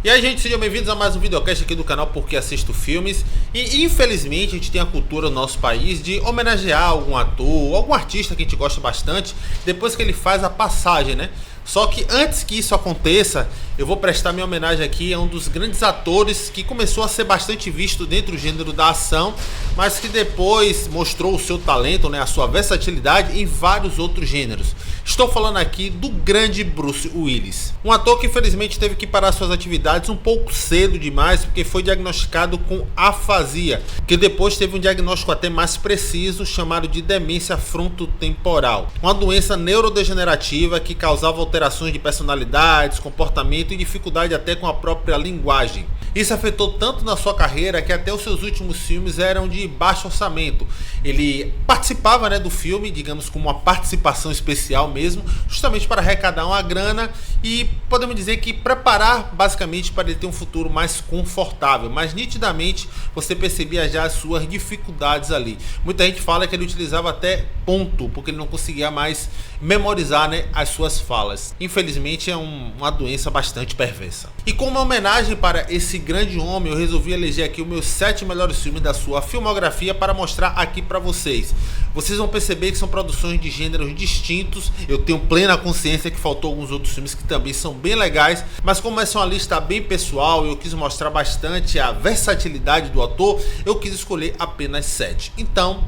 E aí, gente, sejam bem-vindos a mais um videocast aqui do canal Porque Assisto Filmes. E infelizmente a gente tem a cultura no nosso país de homenagear algum ator, algum artista que a gente gosta bastante, depois que ele faz a passagem, né? Só que antes que isso aconteça, eu vou prestar minha homenagem aqui a um dos grandes atores que começou a ser bastante visto dentro do gênero da ação, mas que depois mostrou o seu talento, né, a sua versatilidade em vários outros gêneros. Estou falando aqui do grande Bruce Willis, um ator que infelizmente teve que parar suas atividades um pouco cedo demais, porque foi diagnosticado com afasia, que depois teve um diagnóstico até mais preciso, chamado de demência frontotemporal, uma doença neurodegenerativa que causava alterações de personalidades, comportamento e dificuldade até com a própria linguagem. Isso afetou tanto na sua carreira que até os seus últimos filmes eram de baixo orçamento. Ele participava, né, do filme, digamos, como uma participação especial mesmo, justamente para arrecadar uma grana e podemos dizer que preparar basicamente para ele ter um futuro mais confortável, mas nitidamente você percebia já as suas dificuldades ali. Muita gente fala que ele utilizava até ponto, porque ele não conseguia mais memorizar, né, as suas falas. Infelizmente é uma doença bastante perversa. E como uma homenagem para esse grande homem, eu resolvi eleger aqui os meus 7 melhores filmes da sua filmografia para mostrar aqui para vocês. Vocês vão perceber que são produções de gêneros distintos. Eu tenho plena consciência que faltou alguns outros filmes que também são bem legais, mas como essa é uma lista bem pessoal e eu quis mostrar bastante a versatilidade do ator, eu quis escolher apenas 7. Então,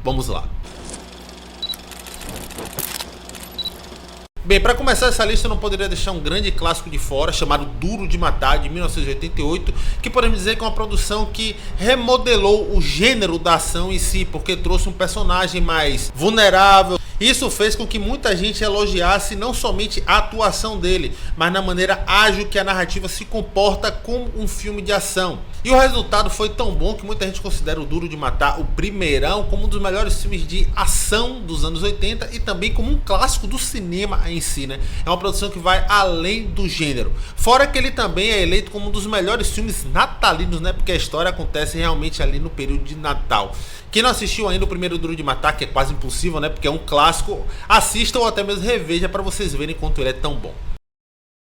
vamos lá. Bem, para começar essa lista eu não poderia deixar um grande clássico de fora, chamado Duro de Matar, de 1988, que podemos dizer que é uma produção que remodelou o gênero da ação em si, porque trouxe um personagem mais vulnerável. Isso fez com que muita gente elogiasse não somente a atuação dele, mas na maneira ágil que a narrativa se comporta como um filme de ação. E o resultado foi tão bom que muita gente considera o Duro de Matar, o primeirão, como um dos melhores filmes de ação dos anos 80 e também como um clássico do cinema em si, né? É uma produção que vai além do gênero. Fora que ele também é eleito como um dos melhores filmes natalinos, né? Porque a história acontece realmente ali no período de Natal. Quem não assistiu ainda o primeiro Duro de Matar, que é quase impossível, né? Porque é um clássico, assista ou até mesmo reveja para vocês verem quanto ele é tão bom.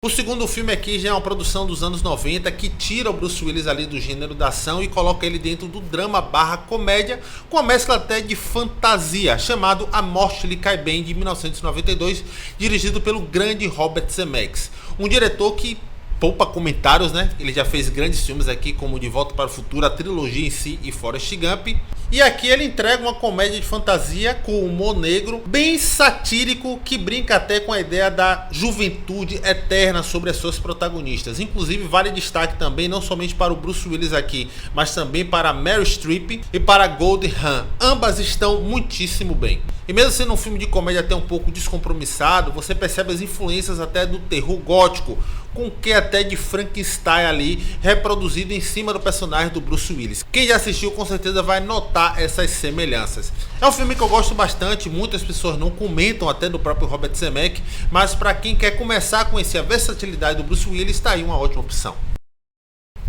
O segundo filme aqui já é uma produção dos anos 90 que tira o Bruce Willis ali do gênero da ação e coloca ele dentro do drama barra comédia, com a mescla até de fantasia, chamado A Morte Lhe Cai Bem, de 1992, dirigido pelo grande Robert Zemeckis, um diretor que poupa comentários, né? Ele já fez grandes filmes aqui como De Volta para o Futuro, a trilogia em si e Forrest Gump. E aqui ele entrega uma comédia de fantasia com humor negro, bem satírico, que brinca até com a ideia da juventude eterna sobre as suas protagonistas. Inclusive vale destaque também não somente para o Bruce Willis aqui, mas também para Meryl Streep e para Goldie Hawn. Ambas estão muitíssimo bem. E mesmo sendo um filme de comédia até um pouco descompromissado, você percebe as influências até do terror gótico, com o que até de Frankenstein ali, reproduzido em cima do personagem do Bruce Willis. Quem já assistiu com certeza vai notar essas semelhanças. É um filme que eu gosto bastante, muitas pessoas não comentam até do próprio Robert Zemeckis, mas para quem quer começar a conhecer a versatilidade do Bruce Willis, está aí uma ótima opção.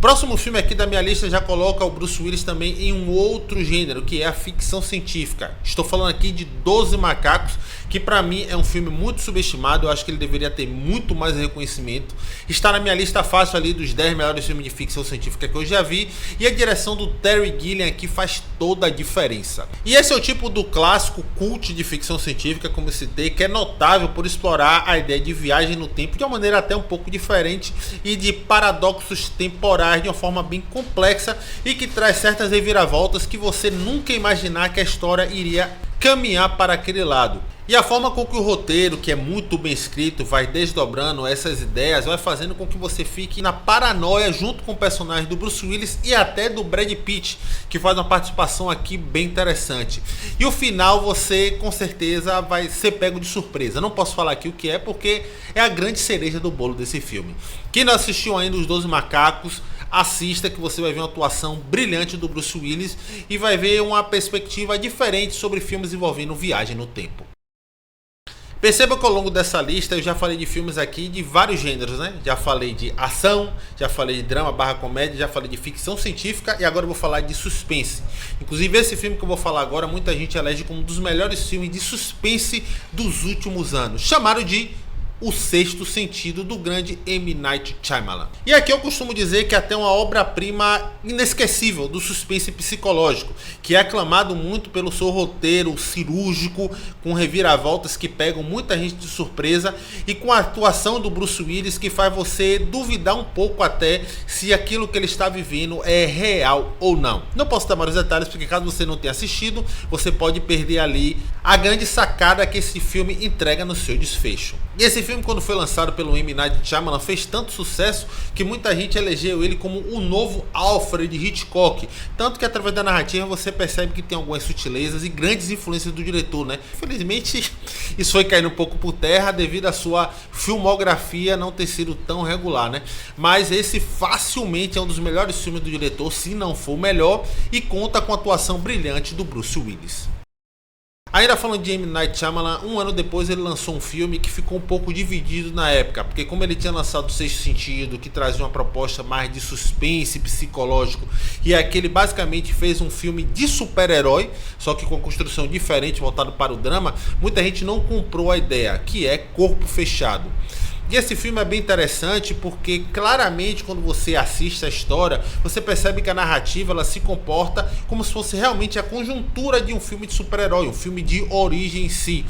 Próximo filme aqui da minha lista já coloca o Bruce Willis também em um outro gênero, que é a ficção científica. Estou falando aqui de 12 Macacos, que para mim é um filme muito subestimado. Eu acho que ele deveria ter muito mais reconhecimento. Está na minha lista fácil ali dos 10 melhores filmes de ficção científica que eu já vi. E a direção do Terry Gilliam aqui faz toda a diferença. E esse é o tipo do clássico cult de ficção científica, como eu citei, que é notável por explorar a ideia de viagem no tempo de uma maneira até um pouco diferente e de paradoxos temporais de uma forma bem complexa e que traz certas reviravoltas que você nunca imaginar que a história iria caminhar para aquele lado. E a forma com que o roteiro, que é muito bem escrito, vai desdobrando essas ideias, vai fazendo com que você fique na paranoia junto com o personagem do Bruce Willis e até do Brad Pitt, que faz uma participação aqui bem interessante. E o final você com certeza vai ser pego de surpresa. Não posso falar aqui o que é, porque é a grande cereja do bolo desse filme. Quem não assistiu ainda os 12 Macacos, assista, que você vai ver uma atuação brilhante do Bruce Willis e vai ver uma perspectiva diferente sobre filmes envolvendo viagem no tempo. Perceba que ao longo dessa lista eu já falei de filmes aqui de vários gêneros, né? Já falei de ação, já falei de drama barra comédia, já falei de ficção científica e agora eu vou falar de suspense. Inclusive esse filme que eu vou falar agora, muita gente elege como um dos melhores filmes de suspense dos últimos anos, chamado de O Sexto Sentido, do grande M. Night Shyamalan. E aqui eu costumo dizer que é até uma obra-prima inesquecível do suspense psicológico, que é aclamado muito pelo seu roteiro cirúrgico, com reviravoltas que pegam muita gente de surpresa, e com a atuação do Bruce Willis que faz você duvidar um pouco até se aquilo que ele está vivendo é real ou não. Não posso dar mais detalhes porque, caso você não tenha assistido, você pode perder ali a grande sacada que esse filme entrega no seu desfecho. E esse filme, quando foi lançado pelo M. Night Shyamalan, fez tanto sucesso que muita gente elegeu ele como o novo Alfred Hitchcock. Tanto que através da narrativa você percebe que tem algumas sutilezas e grandes influências do diretor, né? Infelizmente isso foi caindo um pouco por terra devido à sua filmografia não ter sido tão regular, né? Mas esse facilmente é um dos melhores filmes do diretor, se não for o melhor, e conta com a atuação brilhante do Bruce Willis. Ainda falando de M. Night Shyamalan, um ano depois ele lançou um filme que ficou um pouco dividido na época, porque como ele tinha lançado O Sexto Sentido, que trazia uma proposta mais de suspense psicológico, e aqui ele basicamente fez um filme de super-herói, só que com uma construção diferente, voltado para o drama, muita gente não comprou a ideia, que é Corpo Fechado. E esse filme é bem interessante porque claramente quando você assiste a história, você percebe que a narrativa ela se comporta como se fosse realmente a conjuntura de um filme de super-herói, um filme de origem em si.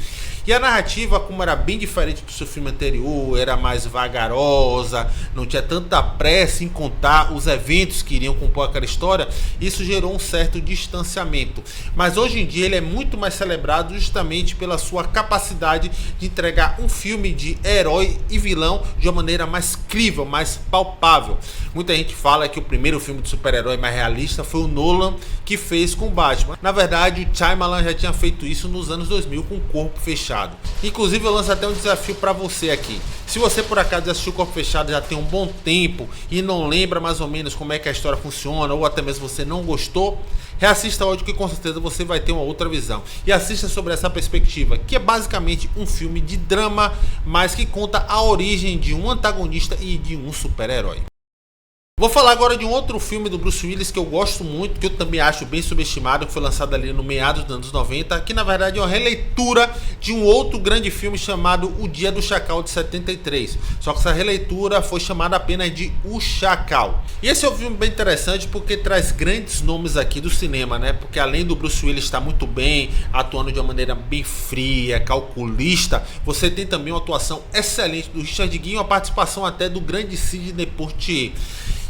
E a narrativa, como era bem diferente do seu filme anterior, era mais vagarosa, não tinha tanta pressa em contar os eventos que iriam compor aquela história, isso gerou um certo distanciamento. Mas hoje em dia ele é muito mais celebrado justamente pela sua capacidade de entregar um filme de herói e vilão de uma maneira mais crível, mais palpável. Muita gente fala que o primeiro filme de super-herói mais realista foi o Nolan que fez com Batman. Na verdade, o Shyamalan já tinha feito isso nos anos 2000 com Corpo Fechado. Inclusive eu lanço até um desafio para você aqui. Se você por acaso já assistiu Corpo Fechado já tem um bom tempo e não lembra mais ou menos como é que a história funciona, ou até mesmo você não gostou, reassista hoje que com certeza você vai ter uma outra visão. E assista sobre essa perspectiva, que é basicamente um filme de drama, mas que conta a origem de um antagonista e de um super-herói. Vou falar agora de um outro filme do Bruce Willis que eu gosto muito, que eu também acho bem subestimado, que foi lançado ali no meados dos anos 90, que na verdade é uma releitura de um outro grande filme chamado O Dia do Chacal, de 73. Só que essa releitura foi chamada apenas de O Chacal. E esse é um filme bem interessante porque traz grandes nomes aqui do cinema, né? Porque além do Bruce Willis estar muito bem, atuando de uma maneira bem fria, calculista, você tem também uma atuação excelente do Richard Gere, uma participação até do grande Sidney Poitier.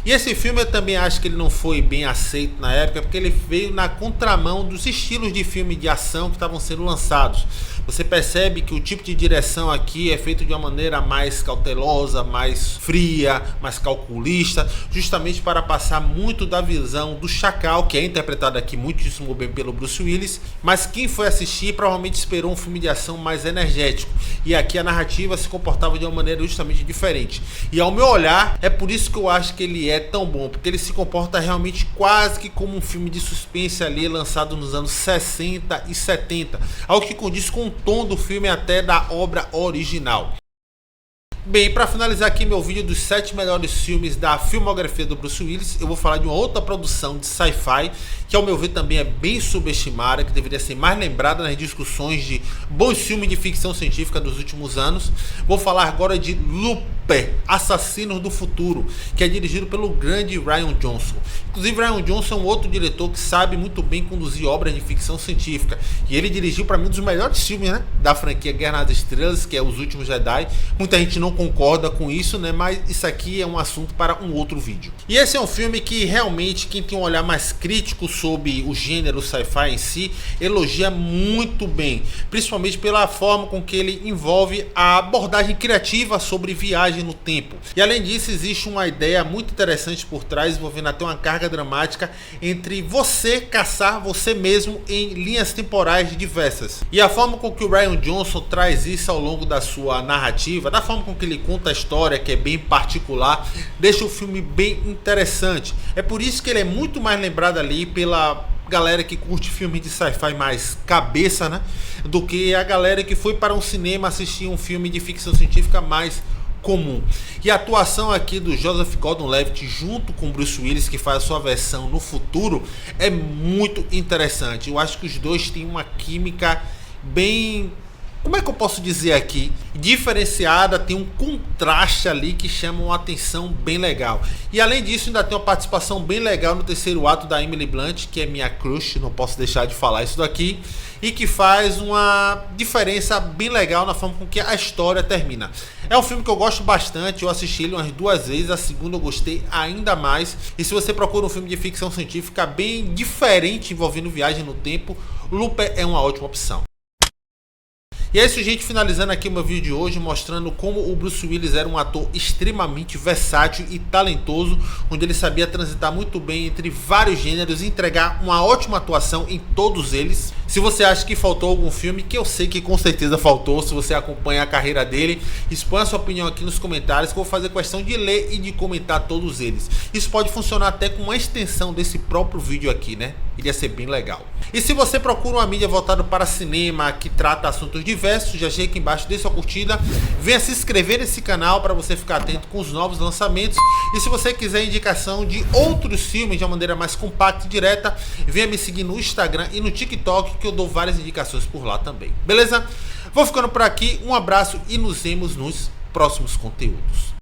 E esse filme eu também acho que ele não foi bem aceito na época, porque ele veio na contramão dos estilos de filme de ação que estavam sendo lançados. Você percebe que o tipo de direção aqui é feito de uma maneira mais cautelosa, mais fria, mais calculista, justamente para passar muito da visão do Chacal, que é interpretado aqui muitíssimo bem pelo Bruce Willis, mas quem foi assistir provavelmente esperou um filme de ação mais energético. E aqui a narrativa se comportava de uma maneira justamente diferente. E ao meu olhar, é por isso que eu acho que ele é tão bom, porque ele se comporta realmente quase que como um filme de suspense ali lançado nos anos 60 e 70, algo que condiz com o tom do filme até da obra original. Bem, para finalizar aqui meu vídeo dos 7 melhores filmes da filmografia do Bruce Willis, eu vou falar de uma outra produção de sci-fi, que ao meu ver também é bem subestimada, que deveria ser mais lembrada nas discussões de bons filmes de ficção científica dos últimos anos. Vou falar agora de Looper, Assassinos do Futuro, que é dirigido pelo grande Rian Johnson. Inclusive, Rian Johnson é um outro diretor que sabe muito bem conduzir obras de ficção científica, e ele dirigiu para mim um dos melhores filmes, né, da franquia Guerra nas Estrelas, que é Os Últimos Jedi. Muita gente não concorda com isso, né? Mas isso aqui é um assunto para um outro vídeo. E esse é um filme que realmente quem tem um olhar mais crítico sobre o gênero sci-fi em si elogia muito bem, principalmente pela forma com que ele envolve a abordagem criativa sobre viagem no tempo. E além disso, existe uma ideia muito interessante por trás, envolvendo até uma carga dramática entre você caçar você mesmo em linhas temporais diversas. E a forma com que o Rian Johnson traz isso ao longo da sua narrativa, da forma com que ele conta a história, que é bem particular, deixa o filme bem interessante. É por isso que ele é muito mais lembrado ali pela galera que curte filme de sci-fi mais cabeça, né, do que a galera que foi para um cinema assistir um filme de ficção científica mais comum. E a atuação aqui do Joseph Gordon-Levitt junto com Bruce Willis, que faz a sua versão no futuro, é muito interessante. Eu acho que os dois têm uma química bem como é que eu posso dizer aqui, diferenciada, tem um contraste ali que chama uma atenção bem legal. E além disso, ainda tem uma participação bem legal no terceiro ato da Emily Blunt, que é minha crush, não posso deixar de falar isso daqui, e que faz uma diferença bem legal na forma com que a história termina. É um filme que eu gosto bastante, eu assisti ele umas 2 vezes, a segunda eu gostei ainda mais. E se você procura um filme de ficção científica bem diferente envolvendo viagem no tempo, Looper é uma ótima opção. E é isso, gente, finalizando aqui o meu vídeo de hoje, mostrando como o Bruce Willis era um ator extremamente versátil e talentoso, onde ele sabia transitar muito bem entre vários gêneros e entregar uma ótima atuação em todos eles. Se você acha que faltou algum filme, que eu sei que com certeza faltou, se você acompanha a carreira dele, exponha a sua opinião aqui nos comentários, que eu vou fazer questão de ler e de comentar todos eles. Isso pode funcionar até com uma extensão desse próprio vídeo aqui, né? Iria ser bem legal. E se você procura uma mídia voltada para cinema, que trata assuntos diversos, já chega aqui embaixo, dê sua curtida, venha se inscrever nesse canal para você ficar atento com os novos lançamentos. E se você quiser indicação de outros filmes de uma maneira mais compacta e direta, venha me seguir no Instagram e no TikTok, que eu dou várias indicações por lá também. Beleza? Vou ficando por aqui, um abraço e nos vemos nos próximos conteúdos.